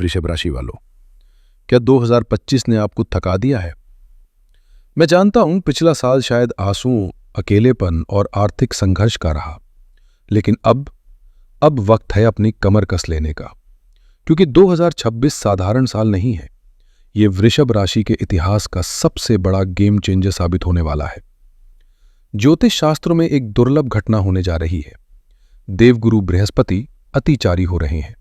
वृषभ राशि वालों, क्या 2025 ने आपको थका दिया है? मैं जानता हूं पिछला साल शायद आंसुओं, अकेलेपन और आर्थिक संघर्ष का रहा, लेकिन अब वक्त है अपनी कमर कस लेने का, क्योंकि 2026 साधारण साल नहीं है। ये वृषभ राशि के इतिहास का सबसे बड़ा गेम चेंजर साबित होने वाला है। ज्योतिष शास्त्र में एक दुर्लभ घटना होने जा रही है। देवगुरु बृहस्पति अतिचारी हो रहे हैं।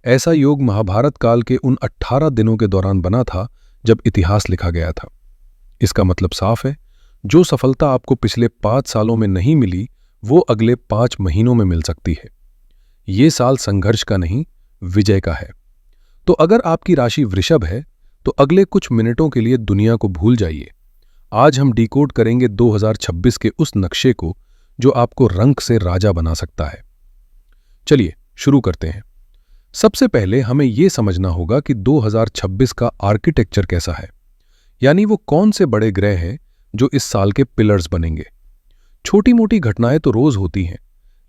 ऐसा योग महाभारत काल के उन 18 दिनों के दौरान बना था जब इतिहास लिखा गया था। इसका मतलब साफ है, जो सफलता आपको पिछले 5 सालों में नहीं मिली, वो अगले 5 महीनों में मिल सकती है। ये साल संघर्ष का नहीं, विजय का है। तो अगर आपकी राशि वृषभ है, तो अगले कुछ मिनटों के लिए दुनिया को भूल जाइए। आज हम डिकोड करेंगे 2026 के उस नक्शे को जो आपको रंक से राजा बना सकता है। चलिए शुरू करते हैं। सबसे पहले हमें यह समझना होगा कि 2026 का आर्किटेक्चर कैसा है, यानी वो कौन से बड़े ग्रह हैं जो इस साल के पिलर्स बनेंगे। छोटी मोटी घटनाएं तो रोज होती हैं,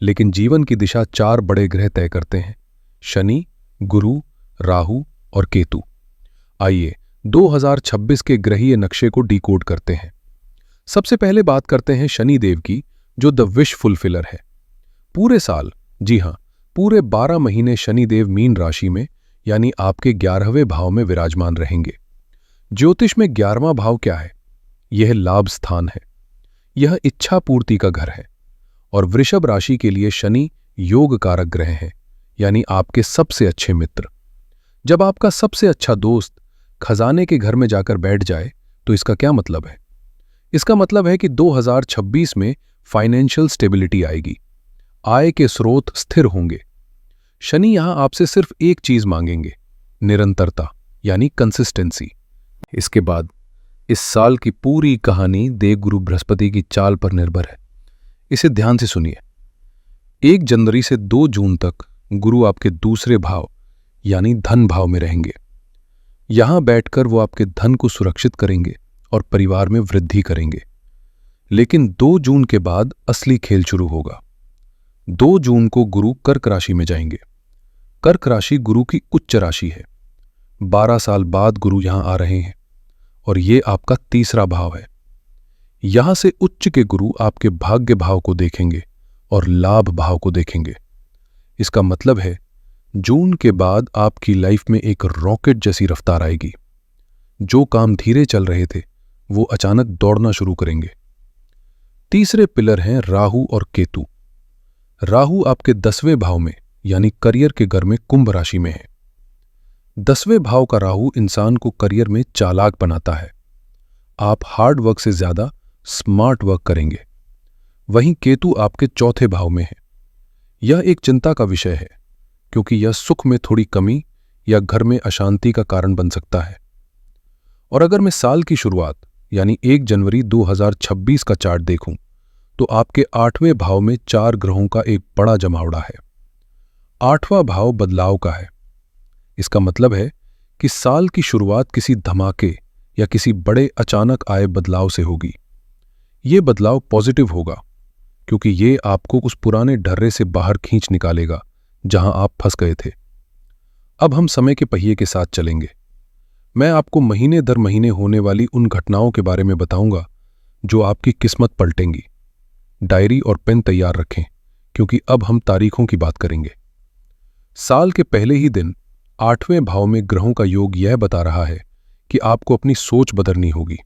लेकिन जीवन की दिशा 4 बड़े ग्रह तय करते हैं: शनि, गुरु, राहु और केतु। आइए 2026 के ग्रहीय नक्शे को डिकोड करते हैं। सबसे पहले बात करते हैं शनि देव की, जो द विश फुलफिलर है। पूरे साल, जी हां, पूरे 12 महीने शनिदेव मीन राशि में, यानी आपके 11वें भाव में विराजमान रहेंगे। ज्योतिष में 11वां भाव क्या है? यह लाभ स्थान है। यह इच्छा पूर्ति का घर है। और वृषभ राशि के लिए शनि योग कारक ग्रह हैं, यानी आपके सबसे अच्छे मित्र। जब आपका सबसे अच्छा दोस्त खजाने के घर में जाकर बैठ जाए, तो इसका क्या मतलब है? इसका मतलब है कि 2026 में फाइनेंशियल स्टेबिलिटी आएगी, आय के स्रोत स्थिर होंगे। शनि यहां आपसे सिर्फ एक चीज मांगेंगे: निरंतरता, यानी कंसिस्टेंसी। इसके बाद इस साल की पूरी कहानी देवगुरु बृहस्पति की चाल पर निर्भर है। इसे ध्यान से सुनिए। 1 जनवरी से 2 जून तक गुरु आपके दूसरे भाव, यानी धन भाव में रहेंगे। यहां बैठकर वो आपके धन को सुरक्षित करेंगे और परिवार में वृद्धि करेंगे। लेकिन 2 जून के बाद असली खेल शुरू होगा। 2 जून को गुरु कर्क राशि में जाएंगे। कर्क राशि गुरु की उच्च राशि है। 12 साल बाद गुरु यहां आ रहे हैं और ये आपका तीसरा भाव है। यहां से उच्च के गुरु आपके भाग्य भाव को देखेंगे और लाभ भाव को देखेंगे। इसका मतलब है जून के बाद आपकी लाइफ में एक रॉकेट जैसी रफ्तार आएगी। जो काम धीरे चल रहे थे, वो अचानक दौड़ना शुरू करेंगे। तीसरे पिलर हैं राहु और केतु। राहु आपके 10वें भाव में, यानी करियर के घर में कुंभ राशि में है। 10वें भाव का राहु इंसान को करियर में चालाक बनाता है। आप हार्ड वर्क से ज्यादा स्मार्ट वर्क करेंगे। वहीं केतु आपके 4थे भाव में है। यह एक चिंता का विषय है, क्योंकि यह सुख में थोड़ी कमी या घर में अशांति का कारण बन सकता है। और अगर मैं साल की शुरुआत, यानी 1 जनवरी 2026 का चार्ट देखूं, तो आपके 8वें भाव में 4 ग्रहों का एक बड़ा जमावड़ा है। 8वां भाव बदलाव का है। इसका मतलब है कि साल की शुरुआत किसी धमाके या किसी बड़े अचानक आए बदलाव से होगी। ये बदलाव पॉजिटिव होगा, क्योंकि ये आपको उस पुराने ढर्रे से बाहर खींच निकालेगा जहां आप फंस गए थे। अब हम समय के पहिए के साथ चलेंगे। मैं आपको महीने दर महीने होने वाली उन घटनाओं के बारे में बताऊंगा जो आपकी किस्मत पलटेंगी। डायरी और पेन तैयार रखें, क्योंकि अब हम तारीखों की बात करेंगे। साल के पहले ही दिन 8वें भाव में ग्रहों का योग यह बता रहा है कि आपको अपनी सोच बदलनी होगी।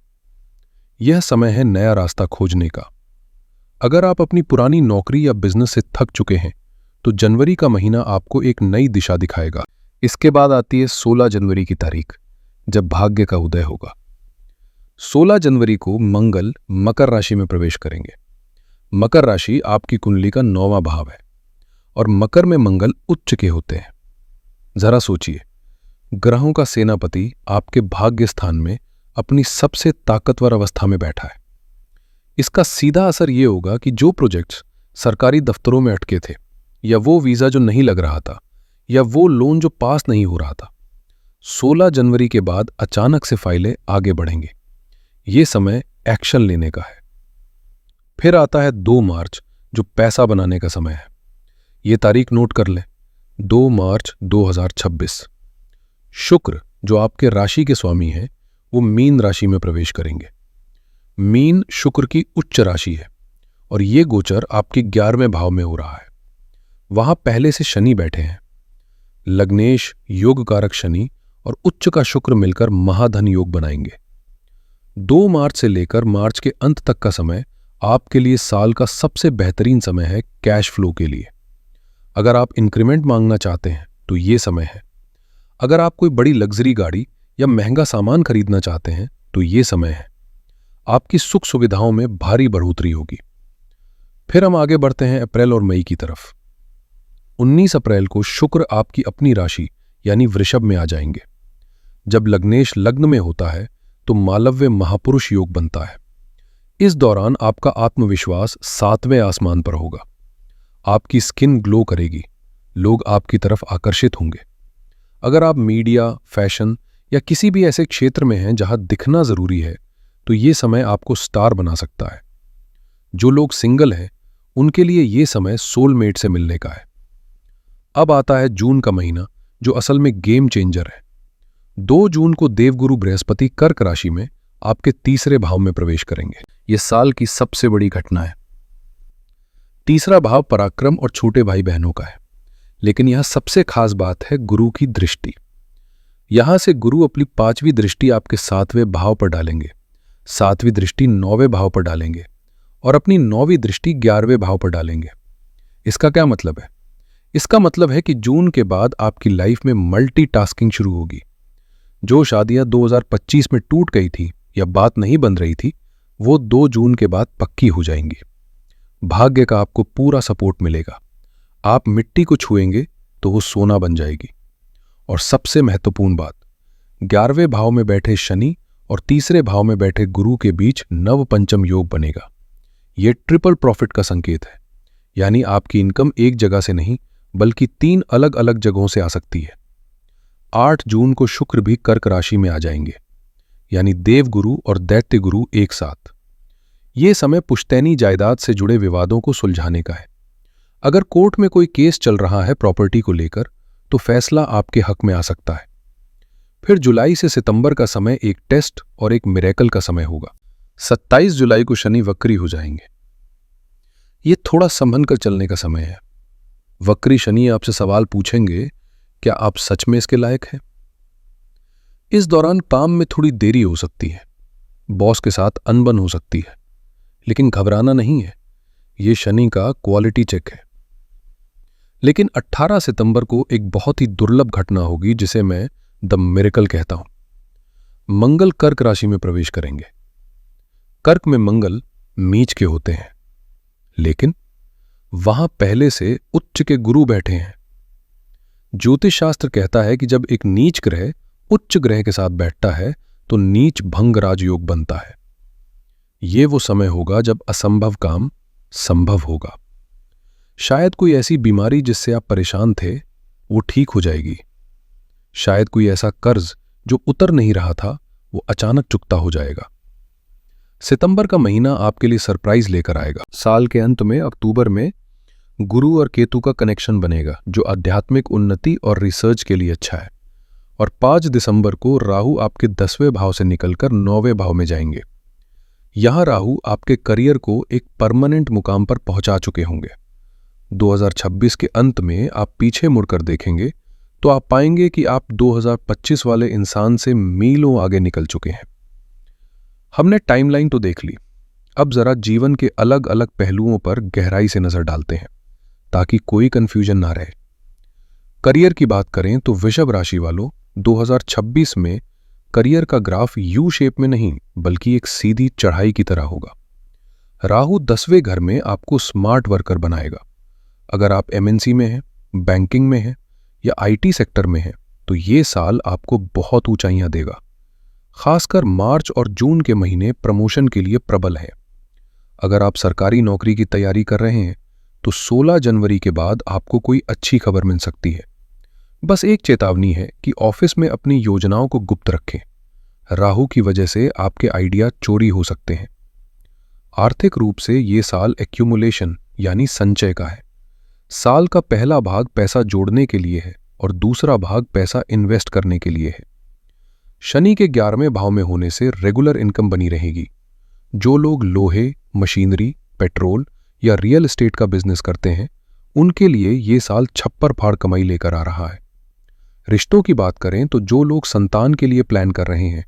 यह समय है नया रास्ता खोजने का। अगर आप अपनी पुरानी नौकरी या बिजनेस से थक चुके हैं, तो जनवरी का महीना आपको एक नई दिशा दिखाएगा। इसके बाद आती है 16 जनवरी की तारीख, जब भाग्य का उदय होगा। 16 जनवरी को मंगल मकर राशि में प्रवेश करेंगे। मकर राशि आपकी कुंडली का 9वां भाव है और मकर में मंगल उच्च के होते हैं। जरा सोचिए, ग्रहों का सेनापति आपके भाग्य स्थान में अपनी सबसे ताकतवर अवस्था में बैठा है। इसका सीधा असर यह होगा कि जो प्रोजेक्ट्स सरकारी दफ्तरों में अटके थे, या वो वीजा जो नहीं लग रहा था, या वो लोन जो पास नहीं हो रहा था, 16 जनवरी के बाद अचानक से फाइलें आगे बढ़ेंगे। ये समय एक्शन लेने का है। फिर आता है 2 मार्च, जो पैसा बनाने का समय है। ये तारीख नोट कर लें, 2 मार्च 2026। शुक्र जो आपके राशि के स्वामी हैं वो मीन राशि में प्रवेश करेंगे। मीन शुक्र की उच्च राशि है और ये गोचर आपके 11वें भाव में हो रहा है। वहां पहले से शनि बैठे हैं। लग्नेश योग कारक शनि और उच्च का शुक्र मिलकर महाधन योग बनाएंगे। 2 मार्च से लेकर मार्च के अंत तक का समय आपके लिए साल का सबसे बेहतरीन समय है कैश फ्लो के लिए। अगर आप इंक्रीमेंट मांगना चाहते हैं तो ये समय है। अगर आप कोई बड़ी लग्जरी गाड़ी या महंगा सामान खरीदना चाहते हैं तो ये समय है। आपकी सुख सुविधाओं में भारी बढ़ोतरी होगी। फिर हम आगे बढ़ते हैं अप्रैल और मई की तरफ। 19 अप्रैल को शुक्र आपकी अपनी राशि यानी वृषभ में आ जाएंगे। जब लग्नेश लग्न में होता है तो मालव्य महापुरुष योग बनता है। इस दौरान आपका आत्मविश्वास 7वें आसमान पर होगा। आपकी स्किन ग्लो करेगी। लोग आपकी तरफ आकर्षित होंगे। अगर आप मीडिया, फैशन या किसी भी ऐसे क्षेत्र में हैं जहां दिखना जरूरी है तो ये समय आपको स्टार बना सकता है। जो लोग सिंगल हैं उनके लिए ये समय सोलमेट से मिलने का है। अब आता है जून का महीना जो असल में गेम चेंजर है। 2 जून को देवगुरु बृहस्पति कर्क राशि में आपके 3रे भाव में प्रवेश करेंगे। यह साल की सबसे बड़ी घटना है। 3रा भाव पराक्रम और छोटे भाई बहनों का है, लेकिन यहां सबसे खास बात है गुरु की दृष्टि। यहां से गुरु अपनी 5वीं दृष्टि आपके 7वें भाव पर डालेंगे, 7वीं दृष्टि 9वें भाव पर डालेंगे और अपनी 9वीं दृष्टि 11वें भाव पर डालेंगे। इसका क्या मतलब है? इसका मतलब है कि जून के बाद आपकी लाइफ में मल्टीटास्किंग शुरू होगी। जो शादियां 2025 में टूट गई थी या बात नहीं बन रही थी वो 2 जून के बाद पक्की हो जाएंगी। भाग्य का आपको पूरा सपोर्ट मिलेगा। आप मिट्टी को छुएंगे तो वो सोना बन जाएगी। और सबसे महत्वपूर्ण बात, 11वें भाव में बैठे शनि और 3रे भाव में बैठे गुरु के बीच नव पंचम योग बनेगा। ये ट्रिपल प्रॉफिट का संकेत है, यानी आपकी इनकम एक जगह से नहीं बल्कि 3 अलग अलग जगहों से आ सकती है। 8 जून को शुक्र भी कर्क राशि में आ जाएंगे, यानी देवगुरु और दैत्य गुरु एक साथ। ये समय पुश्तैनी जायदाद से जुड़े विवादों को सुलझाने का है। अगर कोर्ट में कोई केस चल रहा है प्रॉपर्टी को लेकर तो फैसला आपके हक में आ सकता है। फिर जुलाई से सितंबर का समय एक टेस्ट और एक मिरेकल का समय होगा। 27 जुलाई को शनि वक्री हो जाएंगे। ये थोड़ा संभल कर चलने का समय है। वक्री शनि आपसे सवाल पूछेंगे, क्या आप सच में इसके लायक हैं? इस दौरान काम में थोड़ी देरी हो सकती है, बॉस के साथ अनबन हो सकती है, लेकिन घबराना नहीं है। ये शनि का क्वालिटी चेक है। लेकिन 18 सितंबर को एक बहुत ही दुर्लभ घटना होगी जिसे मैं द मिरेकल कहता हूं। मंगल कर्क राशि में प्रवेश करेंगे। कर्क में मंगल मीच के होते हैं, लेकिन वहां पहले से उच्च के गुरु बैठे हैं। ज्योतिष शास्त्र कहता है कि जब एक नीच ग्रह उच्च ग्रह के साथ बैठता है तो नीच भंग राजयोग बनता है। ये वो समय होगा जब असंभव काम संभव होगा। शायद कोई ऐसी बीमारी जिससे आप परेशान थे वो ठीक हो जाएगी। शायद कोई ऐसा कर्ज जो उतर नहीं रहा था वो अचानक चुकता हो जाएगा। सितंबर का महीना आपके लिए सरप्राइज लेकर आएगा। साल के अंत में अक्टूबर में गुरु और केतु का कनेक्शन बनेगा जो आध्यात्मिक उन्नति और रिसर्च के लिए अच्छा है। और 5 दिसंबर को राहु आपके 10वें भाव से निकलकर 9वें भाव में जाएंगे। यहां राहु आपके करियर को एक परमानेंट मुकाम पर पहुंचा चुके होंगे। 2026 के अंत में आप पीछे मुड़कर देखेंगे तो आप पाएंगे कि आप 2025 वाले इंसान से मीलों आगे निकल चुके हैं। हमने टाइमलाइन तो देख ली, अब जरा जीवन के अलग अलग पहलुओं पर गहराई से नजर डालते हैं ताकि कोई कंफ्यूजन ना रहे। करियर की बात करें तो वृषभ राशि वालों 2026 में करियर का ग्राफ यू शेप में नहीं बल्कि एक सीधी चढ़ाई की तरह होगा। राहु 10वें घर में आपको स्मार्ट वर्कर बनाएगा। अगर आप एमएनसी में हैं, बैंकिंग में हैं या आईटी सेक्टर में हैं तो ये साल आपको बहुत ऊंचाइयां देगा। खासकर मार्च और जून के महीने प्रमोशन के लिए प्रबल हैं। अगर आप सरकारी नौकरी की तैयारी कर रहे हैं तो 16 जनवरी के बाद आपको कोई अच्छी खबर मिल सकती है। बस एक चेतावनी है कि ऑफिस में अपनी योजनाओं को गुप्त रखें। राहु की वजह से आपके आइडिया चोरी हो सकते हैं। आर्थिक रूप से ये साल एक्यूमुलेशन यानी संचय का है। साल का पहला भाग पैसा जोड़ने के लिए है और दूसरा भाग पैसा इन्वेस्ट करने के लिए है। शनि के 11वें भाव में होने से रेगुलर इनकम बनी रहेगी। जो लोग लोहे, मशीनरी, पेट्रोल या रियल एस्टेट का बिजनेस करते हैं उनके लिए ये साल छप्पर फाड़ कमाई लेकर आ रहा है। रिश्तों की बात करें तो जो लोग संतान के लिए प्लान कर रहे हैं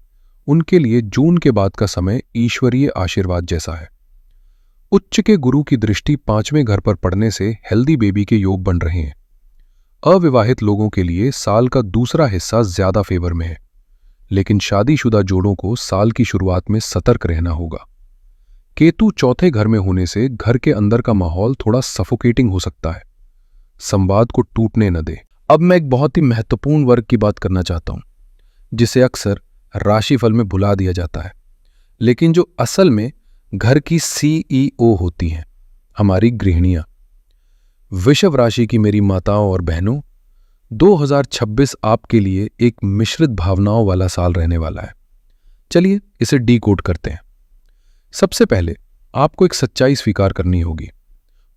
उनके लिए जून के बाद का समय ईश्वरीय आशीर्वाद जैसा है। उच्च के गुरु की दृष्टि 5वें घर पर पड़ने से हेल्दी बेबी के योग बन रहे हैं। अविवाहित लोगों के लिए साल का दूसरा हिस्सा ज्यादा फेवर में है, लेकिन शादीशुदा जोड़ों को साल की शुरुआत में सतर्क रहना होगा। केतु चौथे घर में होने से घर के अंदर का माहौल थोड़ा सफोकेटिंग हो सकता है। संवाद को टूटने न दे। अब मैं एक बहुत ही महत्वपूर्ण वर्ग की बात करना चाहता हूं, जिसे अक्सर राशिफल में भुला दिया जाता है, लेकिन जो असल में घर की सीईओ होती हैं, हमारी गृहिणियां। वृषभ राशि की मेरी माताओं और बहनों, 2026 आपके लिए एक मिश्रित भावनाओं वाला साल रहने वाला है। चलिए इसे डीकोड करते हैं। सबसे पहले आपको एक सच्चाई स्वीकार करनी होगी।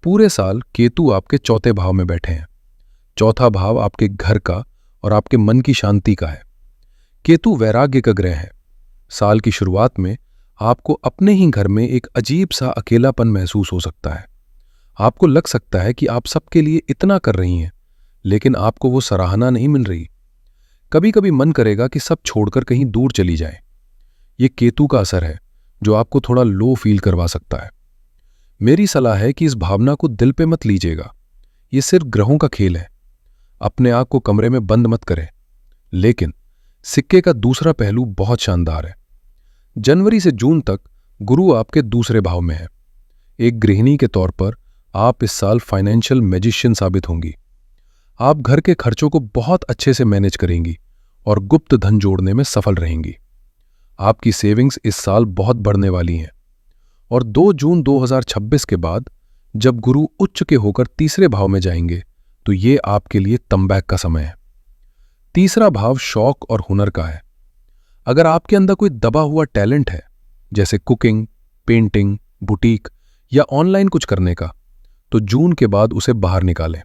पूरे साल केतु आपके चौथे भाव में बैठे हैं। चौथा भाव आपके घर का और आपके मन की शांति का है। केतु वैराग्य का ग्रह है। साल की शुरुआत में आपको अपने ही घर में एक अजीब सा अकेलापन महसूस हो सकता है। आपको लग सकता है कि आप सबके लिए इतना कर रही हैं, लेकिन आपको वो सराहना नहीं मिल रही। कभी कभी मन करेगा कि सब छोड़कर कहीं दूर चली जाए। ये केतु का असर है जो आपको थोड़ा लो फील करवा सकता है। मेरी सलाह है कि इस भावना को दिल पे मत लीजिएगा। ये सिर्फ ग्रहों का खेल है। अपने आप को कमरे में बंद मत करें। लेकिन सिक्के का दूसरा पहलू बहुत शानदार है। जनवरी से जून तक गुरु आपके दूसरे भाव में है। एक गृहिणी के तौर पर आप इस साल फाइनेंशियल मैजिशियन साबित होंगी। आप घर के खर्चों को बहुत अच्छे से मैनेज करेंगी और गुप्त धन जोड़ने में सफल रहेंगी। आपकी सेविंग्स इस साल बहुत बढ़ने वाली हैं। और 2 जून 2026 के बाद जब गुरु उच्च के होकर तीसरे भाव में जाएंगे तो ये आपके लिए कमबैक का समय है। तीसरा भाव शौक और हुनर का है। अगर आपके अंदर कोई दबा हुआ टैलेंट है, जैसे कुकिंग, पेंटिंग, बुटीक या ऑनलाइन कुछ करने का, तो जून के बाद उसे बाहर निकालें।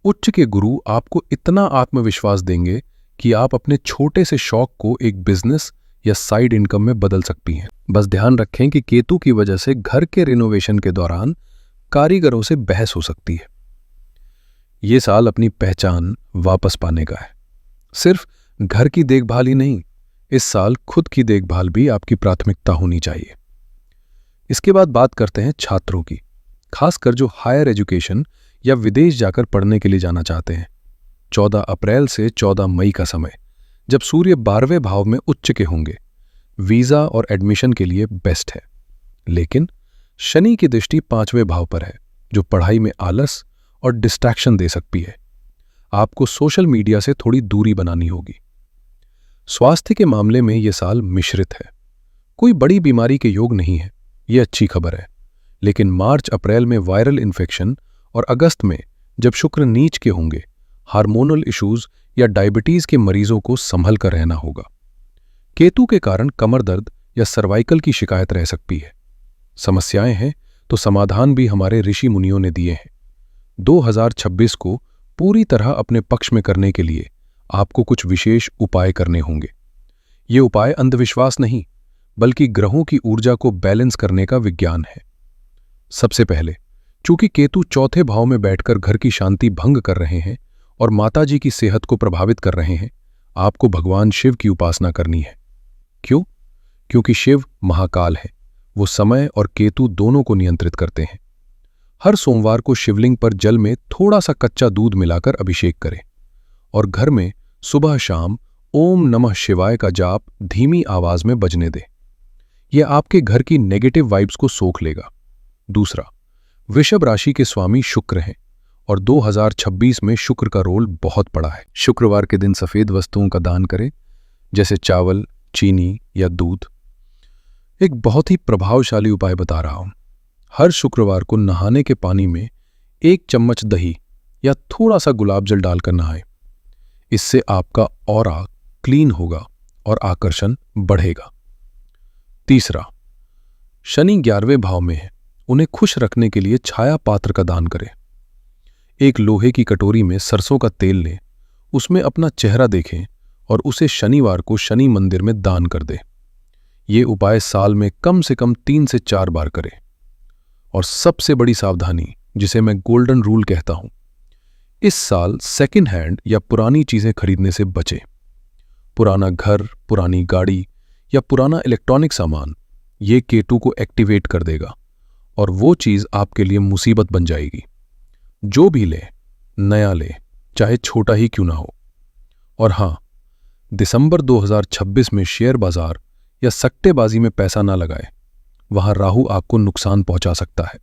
उच्च के गुरु आपको इतना आत्मविश्वास देंगे कि आप अपने छोटे से शौक को एक बिजनेस या साइड इनकम में बदल सकती हैं। बस ध्यान रखें कि केतु की वजह से घर के रिनोवेशन के दौरान कारीगरों से बहस हो सकती है। ये साल अपनी पहचान वापस पाने का है। सिर्फ घर की देखभाल ही नहीं, इस साल खुद की देखभाल भी आपकी प्राथमिकता होनी चाहिए। इसके बाद बात करते हैं छात्रों की, खासकर जो हायर एजुकेशन या विदेश जाकर पढ़ने के लिए जाना चाहते हैं। 14 अप्रैल से 14 मई का समय, जब सूर्य 12वें भाव में उच्च के होंगे, वीजा और एडमिशन के लिए बेस्ट है। लेकिन शनि की दृष्टि 5वें भाव पर है, जो पढ़ाई में आलस और डिस्ट्रैक्शन दे सकती है। आपको सोशल मीडिया से थोड़ी दूरी बनानी होगी। स्वास्थ्य के मामले में यह साल मिश्रित है। कोई बड़ी बीमारी के योग नहीं है, यह अच्छी खबर है। लेकिन मार्च अप्रैल में वायरल इन्फेक्शन और अगस्त में जब शुक्र नीच के होंगे, हार्मोनल इश्यूज या डायबिटीज के मरीजों को संभल कर रहना होगा। केतु के कारण कमर दर्द या सर्वाइकल की शिकायत रह सकती है। समस्याएं हैं तो समाधान भी हमारे ऋषि मुनियों ने दिए हैं। 2026 को पूरी तरह अपने पक्ष में करने के लिए आपको कुछ विशेष उपाय करने होंगे। ये उपाय अंधविश्वास नहीं, बल्कि ग्रहों की ऊर्जा को बैलेंस करने का विज्ञान है। सबसे पहले, चूंकि केतु चौथे भाव में बैठकर घर की शांति भंग कर रहे हैं और माताजी की सेहत को प्रभावित कर रहे हैं, आपको भगवान शिव की उपासना करनी है। क्यों? क्योंकि शिव महाकाल है। वो समय और केतु दोनों को नियंत्रित करते हैं। हर सोमवार को शिवलिंग पर जल में थोड़ा सा कच्चा दूध मिलाकर अभिषेक करें और घर में सुबह शाम ओम नमः शिवाय का जाप धीमी आवाज में बजने दें। यह आपके घर की नेगेटिव वाइब्स को सोख लेगा। दूसरा, वृषभ राशि के स्वामी शुक्र हैं और 2026 में शुक्र का रोल बहुत बड़ा है। शुक्रवार के दिन सफेद वस्तुओं का दान करें, जैसे चावल, चीनी या दूध। एक बहुत ही प्रभावशाली उपाय बता रहा हूं। हर शुक्रवार को नहाने के पानी में 1 चम्मच दही या थोड़ा सा गुलाब जल डालकर नहाएं। इससे आपका ऑरा क्लीन होगा और आकर्षण बढ़ेगा। तीसरा, शनि 11वें भाव में है। उन्हें खुश रखने के लिए छाया पात्र का दान करें। एक लोहे की कटोरी में सरसों का तेल लें, उसमें अपना चेहरा देखें और उसे शनिवार को शनि मंदिर में दान कर दें। ये उपाय साल में कम से कम 3 से 4 बार करें। और सबसे बड़ी सावधानी, जिसे मैं गोल्डन रूल कहता हूं, इस साल सेकेंड हैंड या पुरानी चीजें खरीदने से बचें। पुराना घर, पुरानी गाड़ी या पुराना इलेक्ट्रॉनिक सामान ये केतु को एक्टिवेट कर देगा और वो चीज आपके लिए मुसीबत बन जाएगी। जो भी ले, नया ले, चाहे छोटा ही क्यों ना हो। और हां, दिसंबर 2026 में शेयर बाजार या सट्टेबाजी में पैसा ना लगाए, वहां राहु आपको नुकसान पहुंचा सकता है।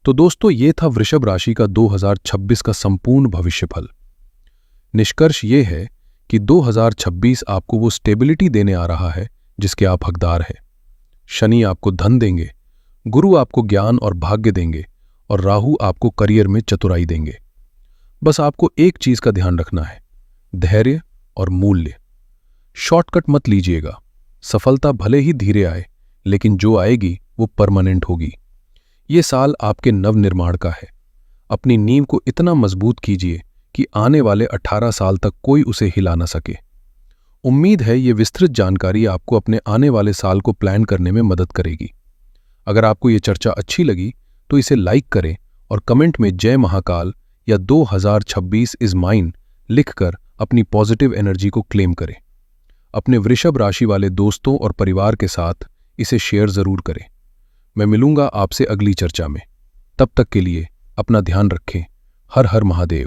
तो दोस्तों, ये था वृषभ राशि का 2026 का संपूर्ण भविष्यफल। निष्कर्ष ये है कि 2026 आपको वो स्टेबिलिटी देने आ रहा है जिसके आप हकदार हैं। शनि आपको धन देंगे, गुरु आपको ज्ञान और भाग्य देंगे और राहु आपको करियर में चतुराई देंगे। बस आपको एक चीज का ध्यान रखना है, धैर्य और मूल्य। शॉर्टकट मत लीजिएगा। सफलता भले ही धीरे आए, लेकिन जो आएगी वो परमानेंट होगी। ये साल आपके नवनिर्माण का है। अपनी नींव को इतना मजबूत कीजिए कि आने वाले 18 साल तक कोई उसे हिला ना सके। उम्मीद है ये विस्तृत जानकारी आपको अपने आने वाले साल को प्लान करने में मदद करेगी। अगर आपको ये चर्चा अच्छी लगी तो इसे लाइक करें और कमेंट में जय महाकाल या 2026 इज माइन लिखकर अपनी पॉजिटिव एनर्जी को क्लेम करें। अपने वृषभ राशि वाले दोस्तों और परिवार के साथ इसे शेयर जरूर करें। मैं मिलूंगा आपसे अगली चर्चा में। तब तक के लिए अपना ध्यान रखें। हर हर महादेव।